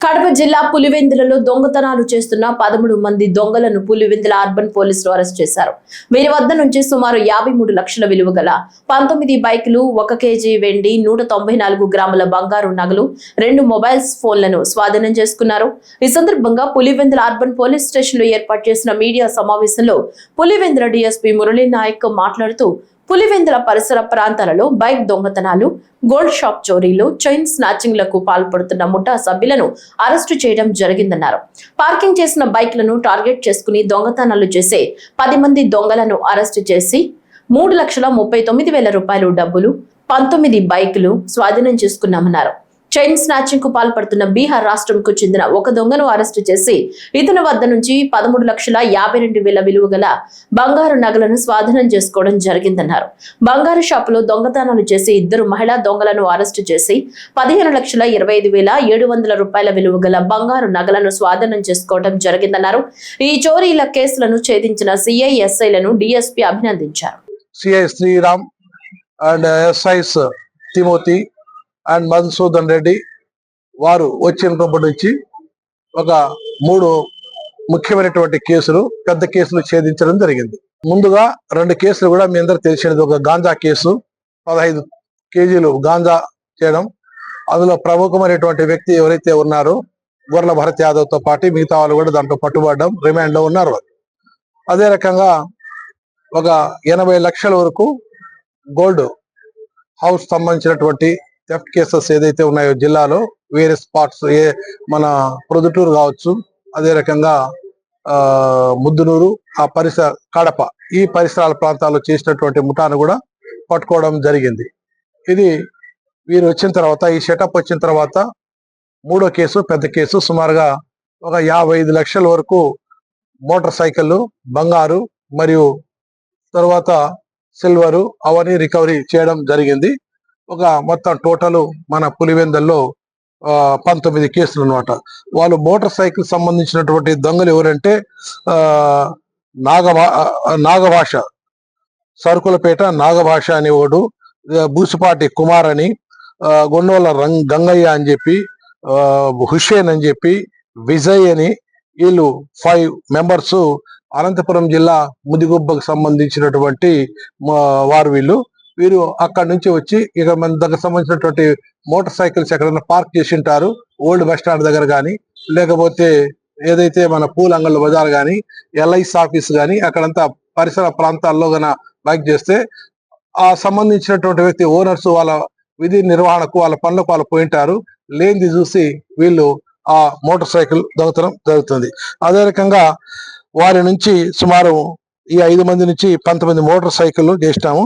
కడప జిల్లా పులివెందులలో దొంగతనాలు చేస్తున్న 13 మంది దొంగలను పులివెందుల అర్బన్ పోలీసులు అరెస్ట్ చేశారు. వీరి వద్ద నుంచి సుమారు 53 లక్షల విలువ గల 19 బైకులు, 1 కేజీ వెండి, 194 గ్రాముల బంగారు నగలు, 2 మొబైల్ ఫోన్లను స్వాధీనం చేసుకున్నారు. ఈ సందర్భంగా పులివెందుల అర్బన్ పోలీస్ స్టేషన్ లో ఏర్పాటు చేసిన మీడియా సమావేశంలో పులివెందుల డీఎస్పీ మురళీ నాయక్ మాట్లాడుతూ పులివెందుల పరిసర ప్రాంతాలలో బైక్ దొంగతనాలు, గోల్డ్ షాప్ చోరీలు, చైన్ స్నాచింగ్లకు పాల్పడుతున్న ముఠా సభ్యులను అరెస్టు చేయడం జరిగిందన్నారు. పార్కింగ్ చేసిన బైక్లను టార్గెట్ చేసుకుని దొంగతనాలు చేసే 10 మంది దొంగలను అరెస్టు చేసి 3,39,000 రూపాయలు డబ్బులు, 19 బైకులు స్వాధీనం చేసుకున్నామన్నారు. చైన్ స్నాచింగ్ కు పాల్పడుతున్న బీహార్ రాష్ట్రంకు చెందిన ఒక దొంగను అరెస్టు చేసి ఇతని వద్ద నుంచి 13,52,000 విలువ గల బంగారు నగలను స్వాధీనం చేసుకోవడం జరిగిందన్నారు. బంగారు షాపులో దొంగతనాలు చేసి 2 మహిళా దొంగలను అరెస్టు చేసి 15,25,700 రూపాయల విలువ గల బంగారు నగలను స్వాధీనం చేసుకోవడం జరిగిందన్నారు. ఈ చోరీల కేసులను ఛేదించిన సిఐ ఎస్ఐలను డిఎస్పీ అభినందించారు. CI Sriram and SIs Timothy and Madhusudan Reddy వారు వచ్చినప్పటి నుంచి ఒక 3 ముఖ్యమైనటువంటి కేసులు, పెద్ద కేసులు ఛేదించడం జరిగింది. ముందుగా 2 కేసులు కూడా మీ అందరికి తెలిసినది. ఒక గాంజా కేసు, 15 కేజీలు గాంజా చేయడం. అందులో ప్రముఖమైనటువంటి వ్యక్తి ఎవరైతే ఉన్నారో గొర్రెల భరత్ యాదవ్ తో పాటు మిగతా వాళ్ళు కూడా దాంట్లో పట్టుబడడం, రిమాండ్ లో ఉన్నారు. అదే రకంగా ఒక 80 లక్షల వరకు గోల్డ్ హౌస్ సంబంధించినటువంటి థెఫ్ట్ కేసెస్ ఏదైతే ఉన్నాయో జిల్లాలో వేరే స్పాట్స్, మన ప్రొద్దుటూరు కావచ్చు, అదే రకంగా ముద్దునూరు, ఆ కడప, ఈ పరిసరాల ప్రాంతాల్లో చేసినటువంటి ముఠాను కూడా పట్టుకోవడం జరిగింది. ఇది వీరు వచ్చిన తర్వాత, ఈ సెటప్ వచ్చిన తర్వాత 3వ కేసు, పెద్ద కేసు, సుమారుగా ఒక 55 లక్షల వరకు మోటార్ సైకిళ్ళు, బంగారు మరియు తర్వాత సిల్వరు అవన్నీ రికవరీ చేయడం జరిగింది. ఒక మొత్తం టోటల్ మన పులివెందుల్లో 19 కేసులు అన్నమాట. వాళ్ళు మోటార్ సైకిల్ సంబంధించినటువంటి దొంగలు ఎవరంటే నాగభాష, సరుకులపేట నాగభాష అని ఒకడు, బూసిపాటి కుమార్ అని, గొన్నోళ్ళ గంగయ్య అని చెప్పి, హుషేన్ అని చెప్పి, విజయ్ అని, వీళ్ళు 5 మెంబర్స్ అనంతపురం జిల్లా ముదిగుబ్బకు సంబంధించినటువంటి వారు. వీరు అక్కడి నుంచి వచ్చి ఇక మన దగ్గర సంబంధించినటువంటి మోటార్ సైకిల్స్ ఎక్కడైనా పార్క్ చేసి ఉంటారు, ఓల్డ్ బస్ స్టాండ్ దగ్గర కానీ, లేకపోతే ఏదైతే మన పూలంగల్ బజార్ కానీ, ఎల్ఐసి ఆఫీస్ కానీ, అక్కడంతా పరిసర ప్రాంతాల్లో గన బైక్ చేస్తే ఆ సంబంధించినటువంటి వ్యక్తి ఓనర్స్ వాళ్ళ విధి నిర్వహణకు, వాళ్ళ పనులకు వాళ్ళు పోయింటారు. లేనిది చూసి వీళ్ళు ఆ మోటార్ సైకిల్ దొంగతనం జరుగుతుంది. అదే రకంగా వారి నుంచి సుమారు ఈ 5 మంది నుంచి 19 మోటార్ సైకిళ్ళు చేసినాము.